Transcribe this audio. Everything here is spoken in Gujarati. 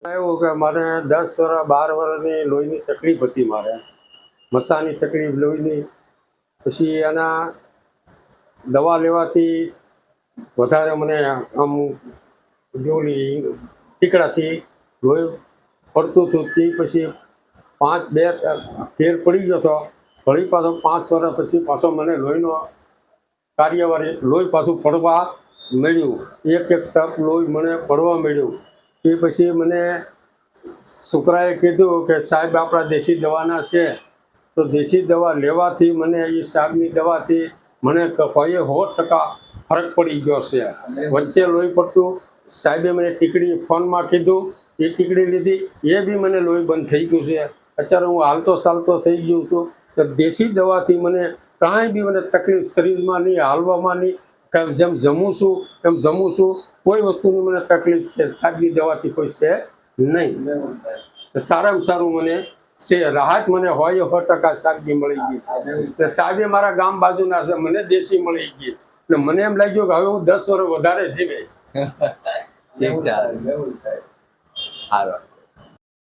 એવું કે મારે 10 વર્ષ 12 વર્ષની લોહીની તકલીફ હતી, મારે મસાની તકલીફ લોહીની. પછી એના દવા લેવાથી વધારે મને આમ જોલી ટીકડાથી લોહી પડતું હતું. તે પછી 5-2 ફેર પડી ગયો હતો. વળી પાછો 5 વર્ષ પછી પાછો મને લોહીનો કાર્યવાહી લોહી પાછું પડવા મળ્યું. એક ટપ લોહી મને પડવા મળ્યું. તે પછી મને છોકરાએ કીધું કે સાહેબ આપણા દેશી દવાના છે, તો દેશી દવા લેવાથી મને એ સાહેબની દવાથી મને 100% ફરક પડી ગયો છે. વચ્ચે લોહી પડતું, સાહેબે મને ટીકડી ફોનમાં કીધું, એ ટીકડી લીધી, એ બી મને લોહી બંધ થઈ ગયું છે. અત્યારે હું હાલતો ચાલતો થઈ ગયો છું. તો દેશી દવાથી મને કાંઈ બી મને તકલીફ શરીરમાં નહીં, હાલવામાં નહીં. જેમ જમું છું એમ જમું છું, કોઈ વસ્તુની મને તકલીફ છે સાહેબની દવાથી કોઈ છે નહીં. સારામાં સારું મને છે રાહત, મને 100% સાહેબની મળી ગઈ છે. સાહેબે મારા ગામ બાજુના છે, મને દેશી મળી ગઈ. એટલે મને એમ લાગ્યું કે હવે હું 10 વર્ષ વધારે જીવે. ઠીક છે.